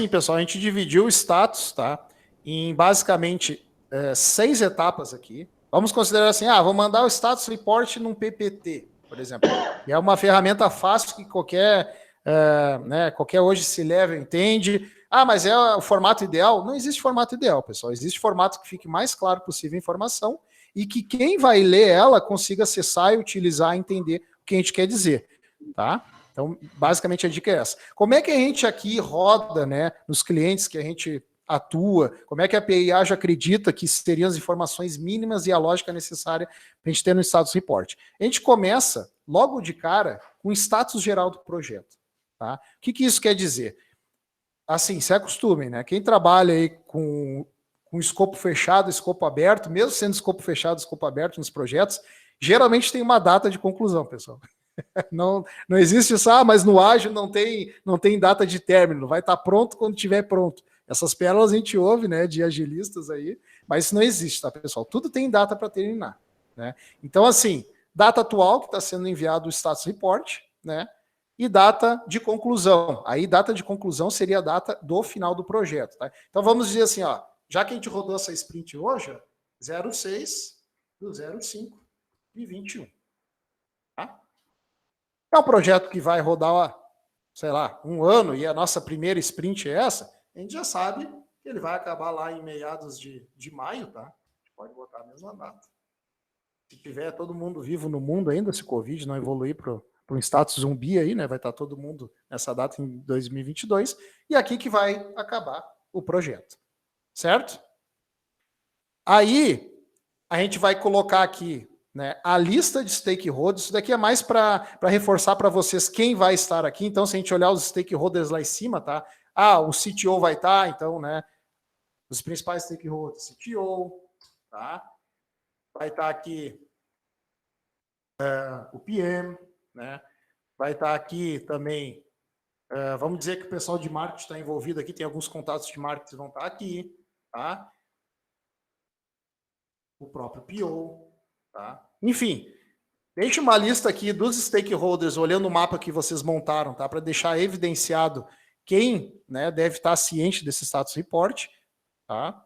assim, pessoal, a gente dividiu o status, tá, em basicamente 6 etapas aqui. Vamos considerar assim, vou mandar o status report num PPT, por exemplo. E é uma ferramenta fácil que qualquer hoje se leva, entende. Mas é o formato ideal? Não existe formato ideal, pessoal. Existe formato que fique mais claro possível a informação e que quem vai ler ela consiga acessar e utilizar, entender o que a gente quer dizer, tá? Então, basicamente, a dica é essa. Como é que a gente aqui roda, né, nos clientes que a gente atua, como é que a PIA já acredita que seriam as informações mínimas e a lógica necessária para a gente ter no status report? A gente começa, logo de cara, com o status geral do projeto. Tá? O que isso quer dizer? Assim, se acostumem, né? Quem trabalha aí com escopo fechado, escopo aberto, mesmo sendo escopo fechado, escopo aberto nos projetos, geralmente tem uma data de conclusão, pessoal. Não existe isso, mas no ágil não tem data de término, vai estar pronto quando estiver pronto. Essas pérolas a gente ouve, né, de agilistas aí, mas isso não existe, tá, pessoal? Tudo tem data para terminar, né? Então, assim, data atual que está sendo enviado o status report, né? E data de conclusão. Aí, data de conclusão seria a data do final do projeto, tá? Então, vamos dizer assim, já que a gente rodou essa sprint hoje, 06 do 05 de 21. Tá? É um projeto que vai rodar, sei lá, 1 ano e a nossa primeira sprint é essa, a gente já sabe que ele vai acabar lá em meados de maio, tá? A gente pode botar a mesma data. Se tiver todo mundo vivo no mundo ainda, se o Covid não evoluir para um status zumbi aí, né? Vai estar todo mundo nessa data em 2022, e aqui que vai acabar o projeto, certo? Aí, a gente vai colocar aqui, né, a lista de stakeholders. Isso daqui é mais para reforçar para vocês quem vai estar aqui. Então, se a gente olhar os stakeholders lá em cima, tá? O CTO vai estar, então, né? Os principais stakeholders, CTO, tá? Vai estar aqui o PM, né? Vai estar aqui também, vamos dizer que o pessoal de marketing está envolvido aqui, tem alguns contatos de marketing que vão estar aqui, tá? O próprio PO, tá? Enfim, deixe uma lista aqui dos stakeholders, olhando o mapa que vocês montaram, tá? Para deixar evidenciado quem, né, deve estar ciente desse status report, tá?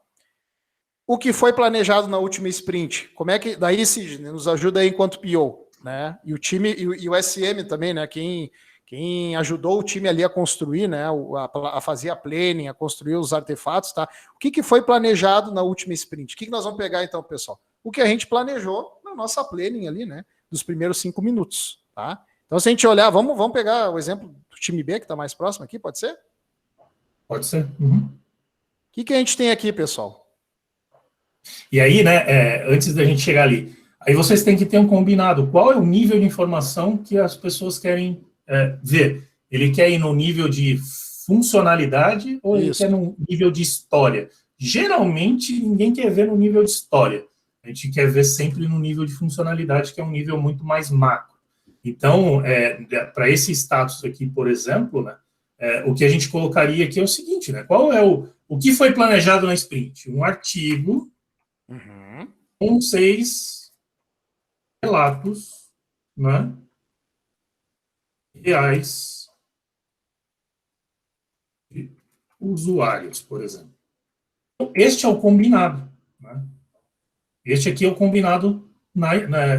O que foi planejado na última sprint, como é que, daí Sidney, nos ajuda aí enquanto PO, né? E o time, e o SM também, né? Quem ajudou o time ali a construir, né? A fazer a planning, a construir os artefatos, tá? O que foi planejado na última sprint? O que nós vamos pegar então, pessoal? O que a gente planejou na nossa planning ali, né? Dos primeiros 5 minutos, tá? Então, se a gente olhar, vamos pegar o exemplo do time B, que está mais próximo aqui, pode ser? Pode ser. Uhum. O que a gente tem aqui, pessoal? E aí, né, antes da gente chegar ali, aí vocês têm que ter um combinado. Qual é o nível de informação que as pessoas querem ver? Ele quer ir no nível de funcionalidade ou ele quer no nível de história? Geralmente, ninguém quer ver no nível de história. A gente quer ver sempre no nível de funcionalidade, que é um nível muito mais macro. Então, para esse status aqui, por exemplo, né, o que a gente colocaria aqui é o seguinte, né? Qual é o que foi planejado na sprint? Um artigo com 6 relatos, né, reais de usuários, por exemplo. Então, este é o combinado. Né? Este aqui é o combinado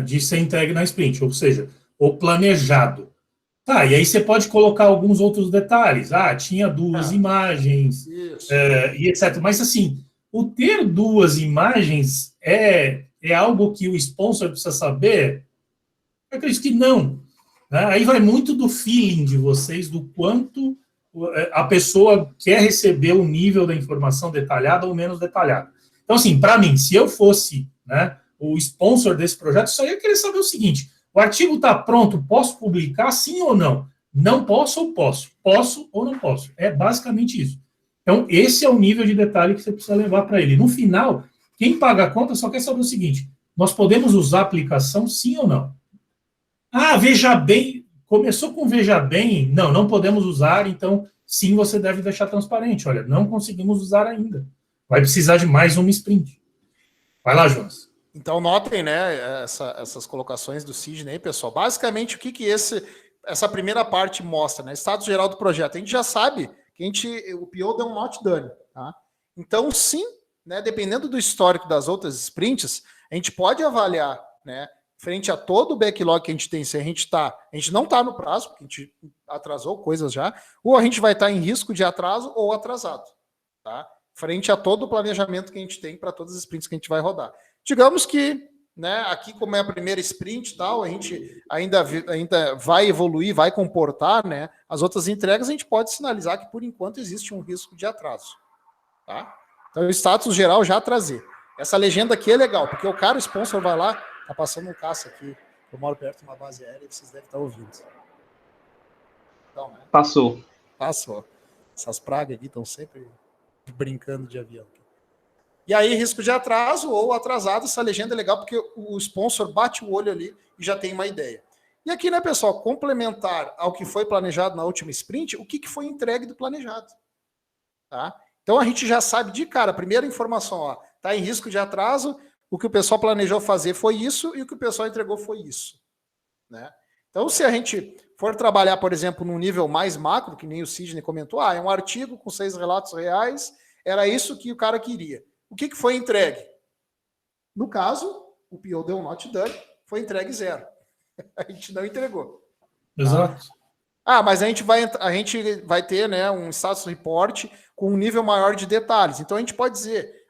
de ser entregue na sprint, ou seja, o planejado. Tá, e aí você pode colocar alguns outros detalhes. Tinha 2 imagens, e etc. Mas, assim, o ter 2 imagens é algo que o sponsor precisa saber? Eu acredito que não. Né? Aí vai muito do feeling de vocês, do quanto a pessoa quer receber o nível da informação detalhada ou menos detalhada. Então, assim, para mim, se eu fosse, né, o sponsor desse projeto, só ia querer saber o seguinte: o artigo está pronto, posso publicar, sim ou não? Não posso ou posso? Posso ou não posso? É basicamente isso. Então, esse é o nível de detalhe que você precisa levar para ele. No final, quem paga a conta só quer saber o seguinte: nós podemos usar a aplicação, sim ou não? Veja bem, começou com veja bem, não podemos usar, então, sim, você deve deixar transparente. Olha, não conseguimos usar ainda. Vai precisar de mais uma sprint. Vai lá, Jonas. Então, notem, né, essas colocações do Sidney aí, pessoal. Basicamente, o que essa primeira parte mostra, né? Status geral do projeto. A gente já sabe que o PO deu um not done. Tá? Então, sim, né, dependendo do histórico das outras sprints, a gente pode avaliar, né, frente a todo o backlog que a gente tem, se a gente não está no prazo, porque a gente atrasou coisas já, ou a gente vai estar em risco de atraso ou atrasado, tá? Frente a todo o planejamento que a gente tem para todas as sprints que a gente vai rodar. Digamos que, né, aqui como é a primeira sprint e tal, a gente ainda vai evoluir, vai comportar, né, as outras entregas, a gente pode sinalizar que por enquanto existe um risco de atraso, tá? Então o status geral já trazer. Essa legenda aqui é legal, porque o cara, o sponsor, vai lá, tá passando um caça aqui, eu moro perto de uma base aérea e vocês devem estar ouvindo. Então, né? Passou. Essas pragas aqui estão sempre brincando de avião. E aí, risco de atraso ou atrasado, essa legenda é legal porque o sponsor bate o olho ali e já tem uma ideia. E aqui, né, pessoal, complementar ao que foi planejado na última sprint, o que foi entregue do planejado. Tá? Então, a gente já sabe de cara, a primeira informação, ó, tá em risco de atraso, o que o pessoal planejou fazer foi isso e o que o pessoal entregou foi isso. Né? Então, se a gente for trabalhar, por exemplo, num nível mais macro, que nem o Sidney comentou, é um artigo com 6 relatos reais, era isso que o cara queria. O que foi entregue? No caso, o PO deu um not done, foi entregue 0. A gente não entregou. Exato. Tá? Mas a gente vai ter, né, um status report com um nível maior de detalhes. Então a gente pode dizer,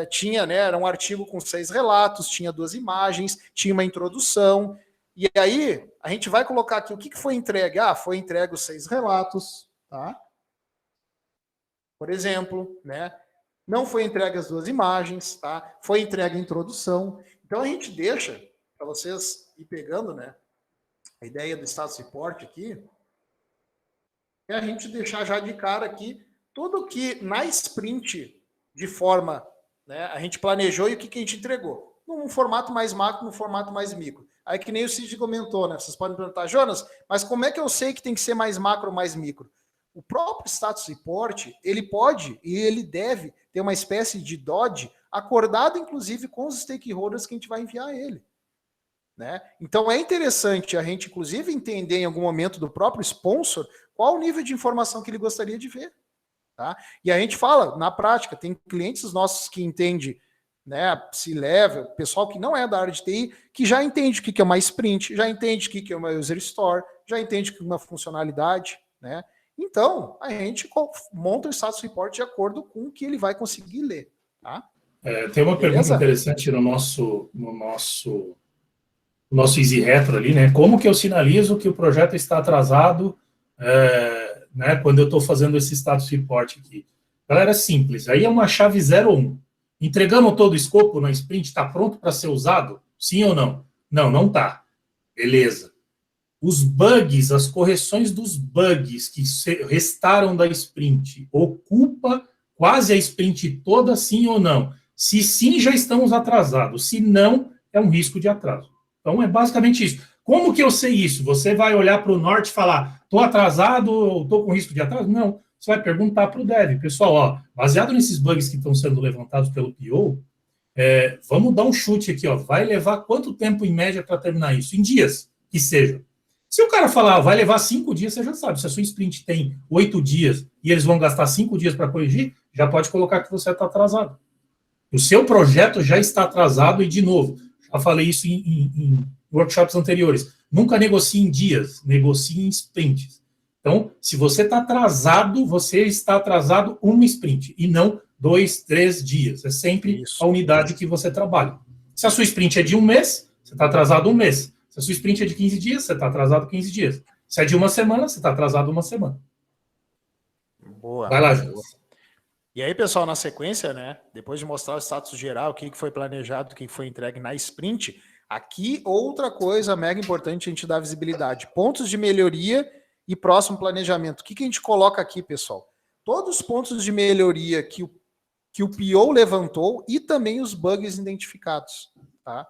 tinha, né, era um artigo com 6 relatos, tinha 2 imagens, tinha uma introdução. E aí a gente vai colocar aqui o que foi entregue. Foi entregue os 6 relatos, tá? Por exemplo, né? Não foi entregue as 2 imagens, tá? Foi entregue a introdução. Então a gente deixa, para vocês ir pegando, né, a ideia do status report aqui, é a gente deixar já de cara aqui tudo que na sprint, de forma, né, a gente planejou e o que a gente entregou. Num formato mais macro, num formato mais micro. Aí que nem o Cid comentou, né? Vocês podem perguntar, Jonas, mas como é que eu sei que tem que ser mais macro ou mais micro? O próprio status report, ele pode e ele deve ter uma espécie de DOD acordado, inclusive, com os stakeholders que a gente vai enviar a ele. Né? Então, é interessante a gente, inclusive, entender em algum momento do próprio sponsor qual o nível de informação que ele gostaria de ver. Tá? E a gente fala, na prática, tem clientes nossos que entendem, né, C-level, pessoal que não é da área de TI, que já entende o que é uma sprint, já entende o que é uma user store, já entende o que é uma funcionalidade, né? Então, a gente monta o status report de acordo com o que ele vai conseguir ler. Tá? Tem uma pergunta interessante no nosso Easy Retro ali, né? Como que eu sinalizo que o projeto está atrasado, né, quando eu estou fazendo esse status report aqui? Galera, é simples. Aí é uma chave 01. Entregamos todo o escopo na sprint, está pronto para ser usado? Sim ou não? Não está. Beleza. Os bugs, as correções dos bugs que restaram da sprint, ocupa quase a sprint toda, sim ou não? Se sim, já estamos atrasados. Se não, é um risco de atraso. Então, é basicamente isso. Como que eu sei isso? Você vai olhar para o norte e falar, estou atrasado ou estou com risco de atraso? Não. Você vai perguntar para o dev. Pessoal, baseado nesses bugs que estão sendo levantados pelo PO, vamos dar um chute aqui. Vai levar quanto tempo, em média, para terminar isso? Em dias, que seja. Se o cara falar, vai levar 5 dias, você já sabe. Se a sua sprint tem 8 dias e eles vão gastar 5 dias para corrigir, já pode colocar que você está atrasado. O seu projeto já está atrasado e, de novo, já falei isso em workshops anteriores. Nunca negocie em dias, negocie em sprints. Então, se você está atrasado, você está atrasado uma sprint e não 2, 3 dias. É sempre a unidade que você trabalha. Se a sua sprint é de 1 mês, você está atrasado 1 mês. Se a sua sprint é de 15 dias, você está atrasado 15 dias. Se é de 1 semana, você está atrasado 1 semana. Boa. Vai lá, Jonas. E aí, pessoal, na sequência, né, depois de mostrar o status geral, o que foi planejado, o que foi entregue na sprint, aqui outra coisa mega importante a gente dar visibilidade. Pontos de melhoria e próximo planejamento. O que a gente coloca aqui, pessoal? Todos os pontos de melhoria que o PO levantou e também os bugs identificados. Tá?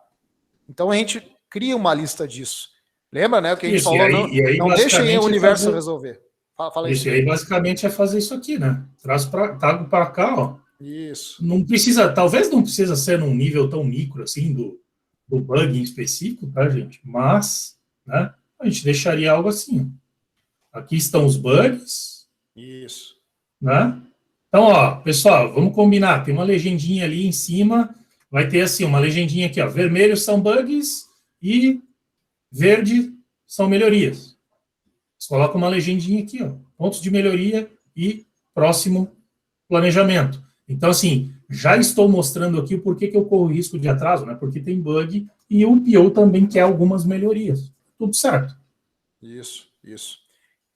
Então, a gente cria uma lista disso. Lembra, né, o que a gente falou? Não deixem o universo resolver. Fala isso aí basicamente é fazer isso aqui, né? Trago para cá, Isso. Não precisa, talvez não precisa ser num nível tão micro assim do bug em específico, tá, gente? Mas, né, a gente deixaria algo assim. Aqui estão os bugs, Isso. Né? Então, ó, pessoal, vamos combinar. Tem uma legendinha ali em cima. Vai ter assim, uma legendinha aqui, ó. Vermelho são bugs e verde são melhorias. Você coloca uma legendinha aqui, ó. Pontos de melhoria e próximo planejamento. Então, assim, já estou mostrando aqui o porquê que eu corro risco de atraso, né? Porque tem bug e o PO também quer algumas melhorias. Tudo certo. Isso.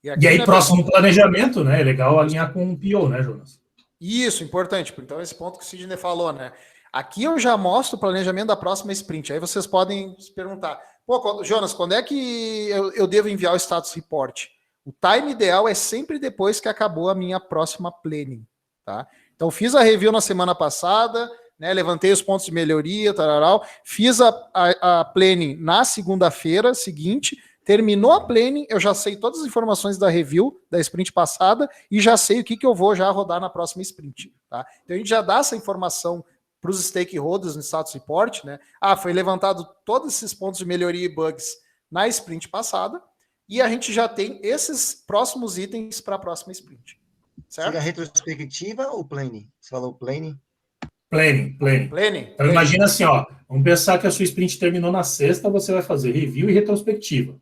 E aí, próximo planejamento, né? É legal alinhar com o PO, né, Jonas? Isso, importante. Então, esse ponto que o Sidney falou, né? Aqui eu já mostro o planejamento da próxima sprint. Aí vocês podem se perguntar, pô, Jonas, quando é que eu devo enviar o status report? O time ideal é sempre depois que acabou a minha próxima planning, tá? Então, fiz a review na semana passada, né? Levantei os pontos de melhoria, tararau, fiz a planning na segunda-feira seguinte. Terminou a planning, eu já sei todas as informações da review da sprint passada e já sei o que eu vou já rodar na próxima sprint. Tá? Então a gente já dá essa informação para os stakeholders no status report, né? Foi levantado todos esses pontos de melhoria e bugs na sprint passada e a gente já tem esses próximos itens para a próxima sprint. Certo? Seria retrospectiva ou planning? Você falou planning? Planning. Então imagina assim, ó, vamos pensar que a sua sprint terminou na sexta, você vai fazer review e retrospectiva.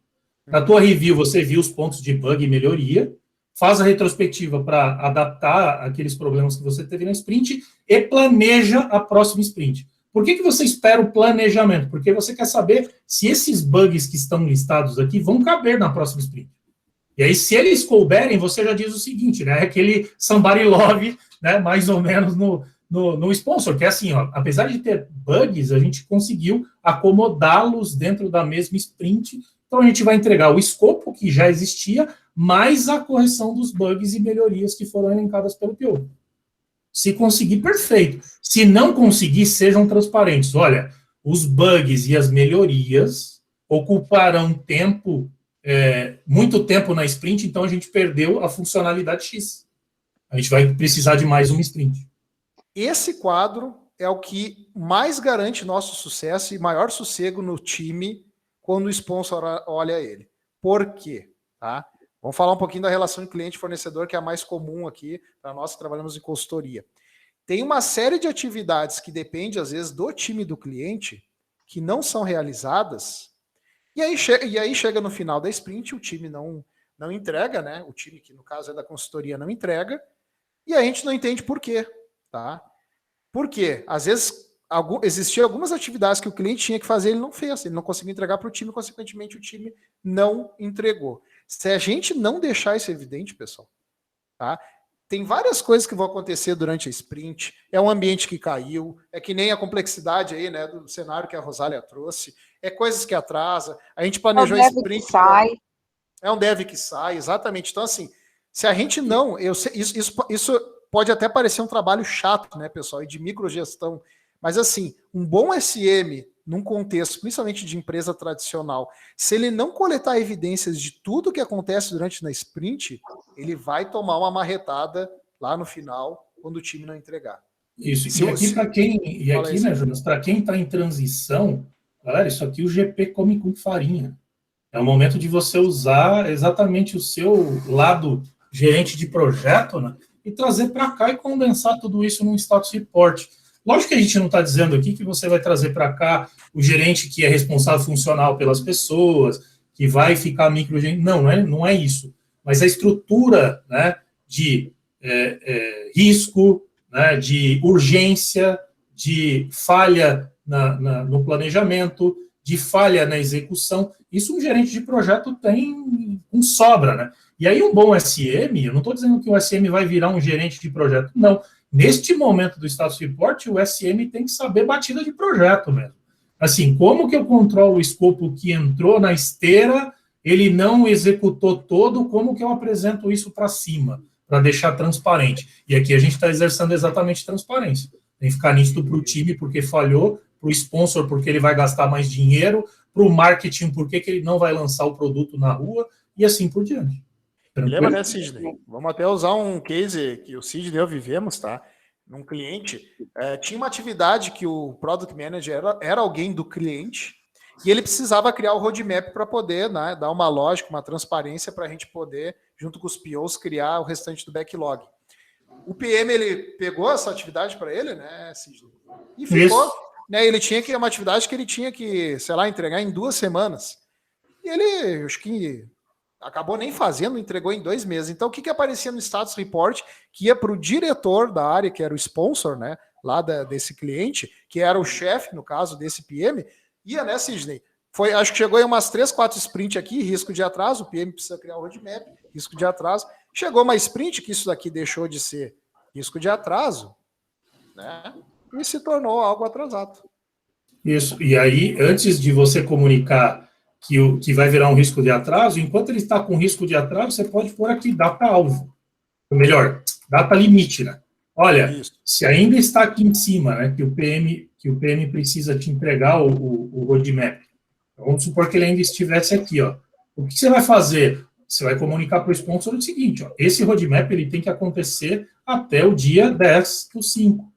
Na tua review, você viu os pontos de bug e melhoria, faz a retrospectiva para adaptar aqueles problemas que você teve na sprint e planeja a próxima sprint. Por que você espera o planejamento? Porque você quer saber se esses bugs que estão listados aqui vão caber na próxima sprint. E aí, se eles couberem, você já diz o seguinte, né? Aquele somebody love, né? Mais ou menos no sponsor, que é assim, ó, apesar de ter bugs, a gente conseguiu acomodá-los dentro da mesma sprint. Então, a gente vai entregar o escopo que já existia, mais a correção dos bugs e melhorias que foram elencadas pelo PO. Se conseguir, perfeito. Se não conseguir, sejam transparentes. Olha, os bugs e as melhorias ocuparão tempo, muito tempo na sprint, então a gente perdeu a funcionalidade X. A gente vai precisar de mais uma sprint. Esse quadro é o que mais garante nosso sucesso e maior sossego no time quando o sponsor olha ele. Por quê? Tá? Vamos falar um pouquinho da relação cliente-fornecedor, que é a mais comum aqui para nós que trabalhamos em consultoria. Tem uma série de atividades que depende, às vezes, do time do cliente, que não são realizadas, e aí chega no final da sprint, o time não entrega, né? O time, que no caso é da consultoria, não entrega, e a gente não entende por quê. Tá? Por quê? Às vezes existiam algumas atividades que o cliente tinha que fazer, ele não fez, ele não conseguiu entregar para o time, consequentemente o time não entregou. Se a gente não deixar isso evidente, pessoal, tá? Tem várias coisas que vão acontecer durante a sprint, é um ambiente que caiu, é que nem a complexidade aí, né, do cenário que a Rosália trouxe, é coisas que atrasa, a gente planejou a sprint... É um dev que sai, exatamente. Então, assim, se a gente não... Isso pode até parecer um trabalho chato, né, pessoal, e de microgestão, mas assim, um bom SM, num contexto, principalmente de empresa tradicional, se ele não coletar evidências de tudo que acontece durante na sprint, ele vai tomar uma marretada lá no final, quando o time não entregar. Isso, e aqui para quem, né, Jonas, para quem está em transição, galera, isso aqui o GP come com farinha. É o momento de você usar exatamente o seu lado gerente de projeto, né, e trazer para cá e condensar tudo isso num status report. Lógico que a gente não está dizendo aqui que você vai trazer para cá o gerente que é responsável funcional pelas pessoas, que vai ficar microgerente. Não é isso. Mas a estrutura, né, de risco, né, de urgência, de falha no planejamento, de falha na execução, isso um gerente de projeto tem com sobra, né? E aí um bom SM, eu não estou dizendo que o SM vai virar um gerente de projeto, não. Neste momento do status report, o SM tem que saber batida de projeto mesmo. Assim, como que eu controlo o escopo que entrou na esteira, ele não executou todo, como que eu apresento isso para cima, para deixar transparente? E aqui a gente está exercendo exatamente transparência. Tem que ficar nítido para o time porque falhou, para o sponsor porque ele vai gastar mais dinheiro, para o marketing porque que ele não vai lançar o produto na rua, e assim por diante. Lembra, né, Sidney? Vamos até usar um case que o Sidney e eu vivemos, tá? Num cliente, tinha uma atividade que o Product Manager era alguém do cliente, E ele precisava criar o roadmap para poder, né, dar uma lógica, uma transparência para a gente poder, junto com os POs, criar o restante do backlog. O PM, ele pegou essa atividade para ele, né, Sidney? E ficou, né, ele tinha que, uma atividade que ele tinha que, sei lá, entregar em 2 semanas. E ele, acho que acabou nem fazendo, entregou em 2 meses. Então, o que aparecia no status report, que ia para o diretor da área, que era o sponsor, né, lá desse cliente, que era o chefe, no caso, desse PM, ia, né, Sidney? Acho que chegou em umas 3, 4 sprint aqui, risco de atraso, o PM precisa criar o roadmap, risco de atraso. Chegou uma sprint que isso daqui deixou de ser risco de atraso, né, e se tornou algo atrasado. Isso, e aí, antes de você comunicar que vai virar um risco de atraso, enquanto ele está com risco de atraso, você pode pôr aqui data-alvo. Ou melhor, data limite, né? Olha, isso. Se ainda está aqui em cima, né, que o PM precisa te entregar o roadmap. Vamos supor que ele ainda estivesse aqui, ó. O que você vai fazer? Você vai comunicar para o sponsor o seguinte, ó, esse roadmap ele tem que acontecer até o dia 10/5.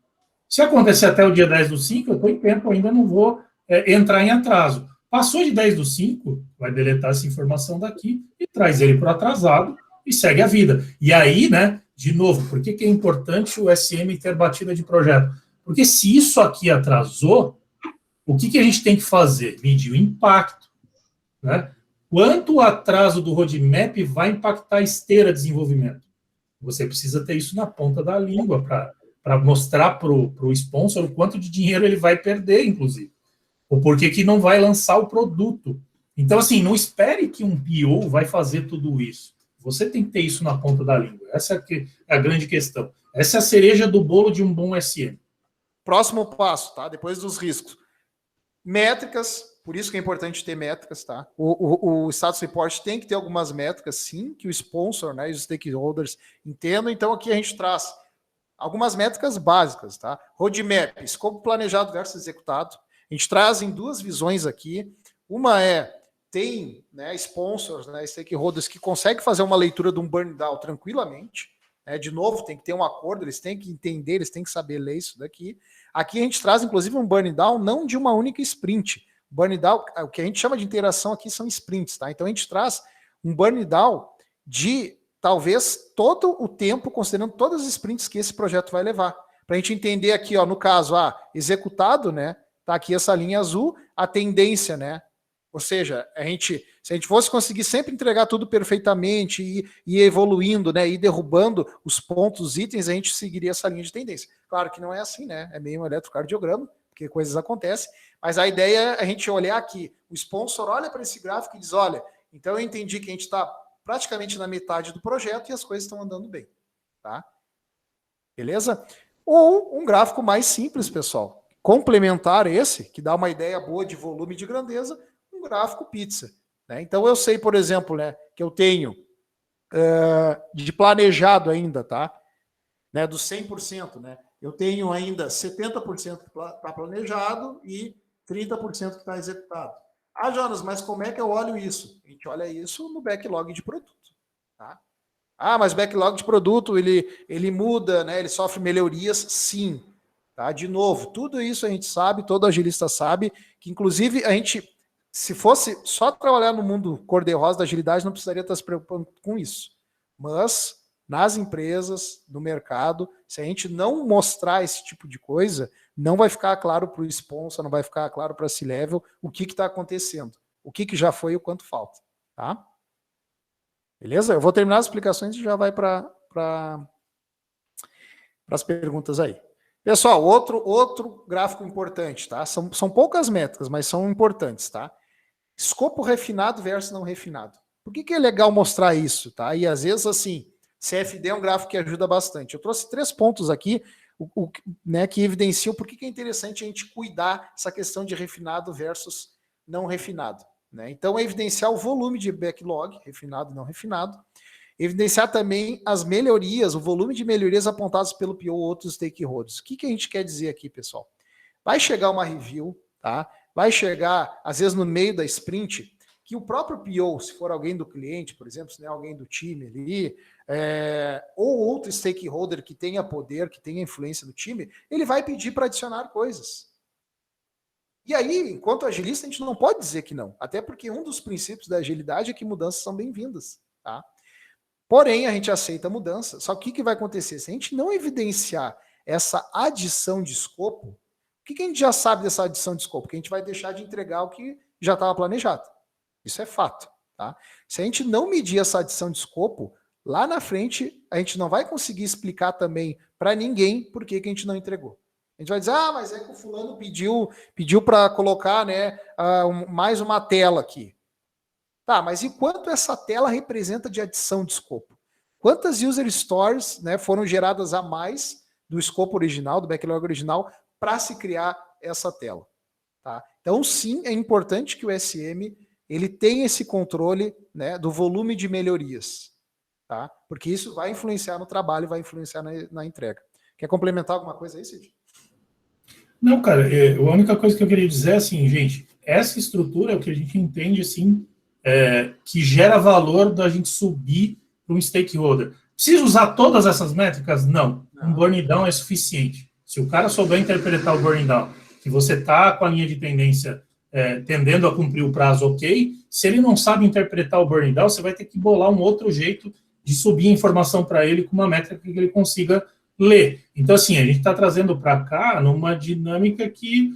Se acontecer até o dia 10/5, eu estou em tempo, eu ainda não vou entrar em atraso. Passou de 10/5, vai deletar essa informação daqui e traz ele para o atrasado e segue a vida. E aí, né, de novo, por que é importante o SM ter batida de projeto? Porque se isso aqui atrasou, o que a gente tem que fazer? Medir o impacto, né? Quanto o atraso do roadmap vai impactar a esteira de desenvolvimento? Você precisa ter isso na ponta da língua para mostrar para o sponsor o quanto de dinheiro ele vai perder, inclusive. Ou por que não vai lançar o produto. Então, assim, não espere que um PO vai fazer tudo isso. Você tem que ter isso na ponta da língua. Essa é a grande questão. Essa é a cereja do bolo de um bom SM. Próximo passo, tá? Depois dos riscos. Métricas, por isso que é importante ter métricas, tá? O status report tem que ter algumas métricas, sim, que o sponsor, né, e os stakeholders entendam. Então, aqui a gente traz algumas métricas básicas, tá? Roadmap, escopo planejado versus executado. A gente traz em 2 visões aqui. Uma tem, né, sponsors, né, stakeholders que conseguem fazer uma leitura de um burn down tranquilamente. Né? De novo, tem que ter um acordo, eles têm que entender, eles têm que saber ler isso daqui. Aqui a gente traz, inclusive, um burn down não de uma única sprint. Burn down, o que a gente chama de interação aqui são sprints, tá? Então a gente traz um burn down de talvez todo o tempo, considerando todas as sprints que esse projeto vai levar. Para a gente entender aqui, ó, no caso, executado, né? Tá aqui essa linha azul, a tendência, né? Ou seja, se a gente fosse conseguir sempre entregar tudo perfeitamente e ir evoluindo, né? Ir derrubando os pontos, os itens, a gente seguiria essa linha de tendência. Claro que não é assim, né? É meio um eletrocardiograma, porque coisas acontecem, mas a ideia é a gente olhar aqui. O sponsor olha para esse gráfico e diz, olha, então eu entendi que a gente está praticamente na metade do projeto e as coisas estão andando bem, tá? Beleza? Ou um gráfico mais simples, pessoal. Complementar esse, que dá uma ideia boa de volume e de grandeza, um gráfico pizza. Né? Então eu sei, por exemplo, né, que eu tenho de planejado ainda, tá? Né, dos 100%, né? Eu tenho ainda 70% que está planejado e 30% que está executado. Ah, Jonas, mas como é que eu olho isso? A gente olha isso no backlog de produto. Tá? Ah, mas backlog de produto, ele muda, né? Ele sofre melhorias? Sim. Tá? De novo, tudo isso a gente sabe, todo agilista sabe, que inclusive a gente, se fosse só trabalhar no mundo cor-de-rosa da agilidade, não precisaria estar se preocupando com isso. Mas nas empresas, no mercado, se a gente não mostrar esse tipo de coisa, não vai ficar claro para o sponsor, não vai ficar claro para a C-Level o que está acontecendo, o que já foi e o quanto falta. Tá? Beleza? Eu vou terminar as explicações e já vai para as perguntas aí. Pessoal, outro gráfico importante, tá? São poucas métricas, mas são importantes, tá? Escopo refinado versus não refinado. Por que é legal mostrar isso, tá? E às vezes, assim, CFD é um gráfico que ajuda bastante. Eu trouxe 3 pontos aqui, né, que evidenciam por que é interessante a gente cuidar essa questão de refinado versus não refinado. Né? Então, é evidenciar o volume de backlog, refinado e não refinado. Evidenciar também as melhorias, o volume de melhorias apontadas pelo PO ou outros stakeholders. O que a gente quer dizer aqui, pessoal? Vai chegar uma review, tá? Vai chegar, às vezes, no meio da sprint, que o próprio PO, se for alguém do cliente, por exemplo, se não é alguém do time ali, ou outro stakeholder que tenha poder, que tenha influência no time, ele vai pedir para adicionar coisas. E aí, enquanto agilista, a gente não pode dizer que não. Até porque um dos princípios da agilidade é que mudanças são bem-vindas. Tá? Porém, a gente aceita a mudança. Só que o que vai acontecer? Se a gente não evidenciar essa adição de escopo, o que a gente já sabe dessa adição de escopo? Que a gente vai deixar de entregar o que já estava planejado. Isso é fato. Tá? Se a gente não medir essa adição de escopo, lá na frente a gente não vai conseguir explicar também para ninguém por que a gente não entregou. A gente vai dizer, mas é que o fulano pediu para colocar, né, mais uma tela aqui. Tá, mas e quanto essa tela representa de adição de escopo? Quantas user stories, né, foram geradas a mais do escopo original, do backlog original, para se criar essa tela? Tá? Então, sim, é importante que o SM ele tenha esse controle, né, do volume de melhorias. Tá? Porque isso vai influenciar no trabalho e vai influenciar na entrega. Quer complementar alguma coisa aí, Cid? Não, cara, a única coisa que eu queria dizer é assim, gente, essa estrutura é o que a gente entende, assim, que gera valor da gente subir para um stakeholder. Precisa usar todas essas métricas? Não. Um burn down é suficiente. Se o cara souber interpretar o burn down, que você está com a linha de tendência tendendo a cumprir o prazo, ok. Se ele não sabe interpretar o burn down, você vai ter que bolar um outro jeito de subir a informação para ele com uma métrica que ele consiga ler. Então, assim, a gente está trazendo para cá numa dinâmica que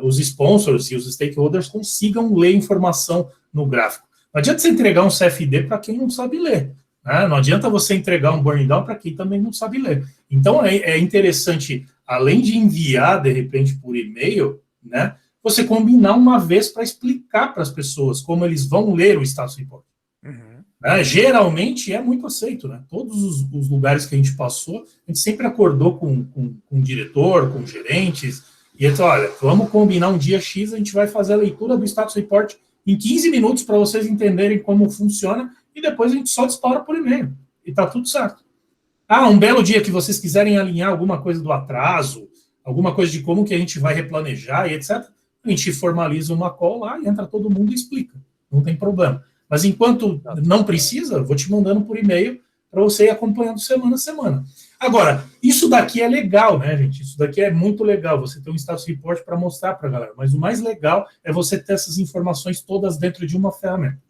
os sponsors e os stakeholders consigam ler informação no gráfico. Não adianta você entregar um CFD para quem não sabe ler. Né? Não adianta você entregar um burn down para quem também não sabe ler. Então, é interessante, além de enviar, de repente, por e-mail, né, você combinar uma vez para explicar para as pessoas como eles vão ler o status report. Geralmente é muito aceito, né? Todos os lugares que a gente passou, a gente sempre acordou com o diretor, com gerentes, e ele falou, olha, vamos combinar um dia X, a gente vai fazer a leitura do status report em 15 minutos para vocês entenderem como funciona, e depois a gente só dispara por e-mail, e tá tudo certo. Um belo dia que vocês quiserem alinhar alguma coisa do atraso, alguma coisa de como que a gente vai replanejar e etc., a gente formaliza uma call lá e entra todo mundo e explica, não tem problema. Mas enquanto não precisa, vou te mandando por e-mail para você ir acompanhando semana a semana. Agora, isso daqui é legal, né, gente? Isso daqui é muito legal, você ter um status report para mostrar para a galera. Mas o mais legal é você ter essas informações todas dentro de uma ferramenta.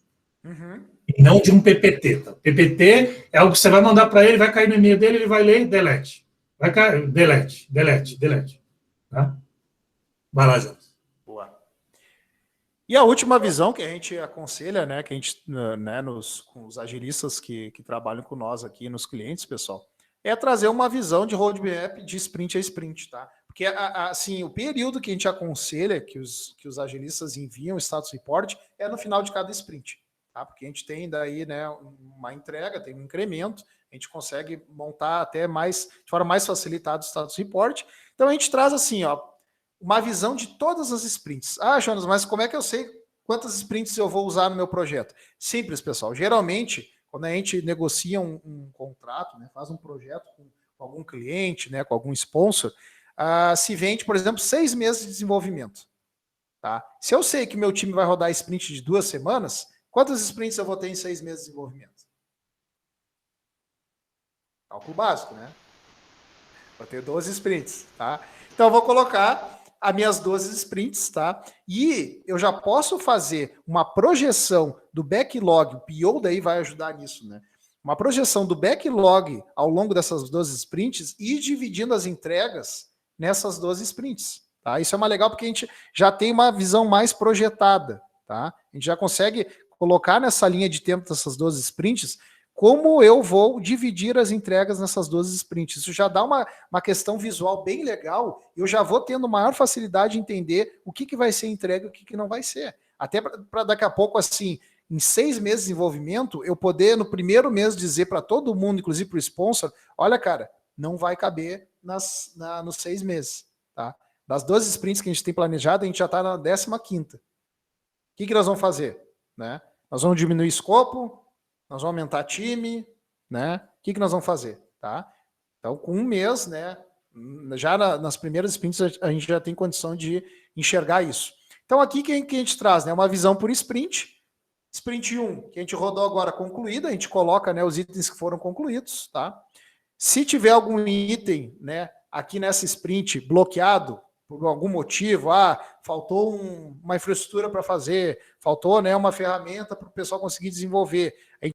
E não de um PPT. Tá? PPT é algo que você vai mandar para ele, vai cair no e-mail dele, ele vai ler, delete. Vai cair, delete. Tá? Vai lá, Jonas. E a última visão que a gente aconselha, né, que a gente, né, com os agilistas que trabalham com nós aqui nos clientes, pessoal, é trazer uma visão de roadmap de sprint a sprint, tá? Porque, assim, o período que a gente aconselha que os agilistas enviam o status report é no final de cada sprint, tá? Porque a gente tem daí, né, uma entrega, tem um incremento, a gente consegue montar até de forma mais facilitada o status report. Então a gente traz assim, uma visão de todas as sprints. Jonas, mas como é que eu sei quantas sprints eu vou usar no meu projeto? Simples, pessoal. Geralmente, quando a gente negocia um contrato, né, faz um projeto com algum cliente, né, com algum sponsor, se vende, por exemplo, 6 meses de desenvolvimento. Tá? Se eu sei que meu time vai rodar sprint de 2 semanas, quantas sprints eu vou ter em 6 meses de desenvolvimento? Cálculo básico, né? Vou ter 12 sprints, tá? Então eu vou colocar as minhas 12 sprints, tá? E eu já posso fazer uma projeção do backlog, o PO daí vai ajudar nisso, né? Uma projeção do backlog ao longo dessas 12 sprints e dividindo as entregas nessas 12 sprints, tá? Isso é mais legal porque a gente já tem uma visão mais projetada, tá? A gente já consegue colocar nessa linha de tempo dessas 12 sprints como eu vou dividir as entregas nessas 12 sprints. Isso já dá uma questão visual bem legal e eu já vou tendo maior facilidade de entender o que vai ser entregue e o que não vai ser. Até para daqui a pouco, assim, em 6 meses de desenvolvimento, eu poder, no primeiro mês, dizer para todo mundo, inclusive para o sponsor, olha, cara, não vai caber nos 6 meses. Tá? Das 12 sprints que a gente tem planejado, a gente já está na 15ª. O que nós vamos fazer? Né? Nós vamos diminuir escopo, nós vamos aumentar time, né? O que nós vamos fazer, tá? Então, com um mês, né? Já nas primeiras sprints a gente já tem condição de enxergar isso. Então, aqui que a gente traz, né? Uma visão por sprint. Sprint 1, que a gente rodou agora concluída, a gente coloca, né, os itens que foram concluídos, tá? Se tiver algum item, né, aqui nessa sprint bloqueado por algum motivo, faltou uma infraestrutura para fazer, faltou, né, uma ferramenta para o pessoal conseguir desenvolver. A gente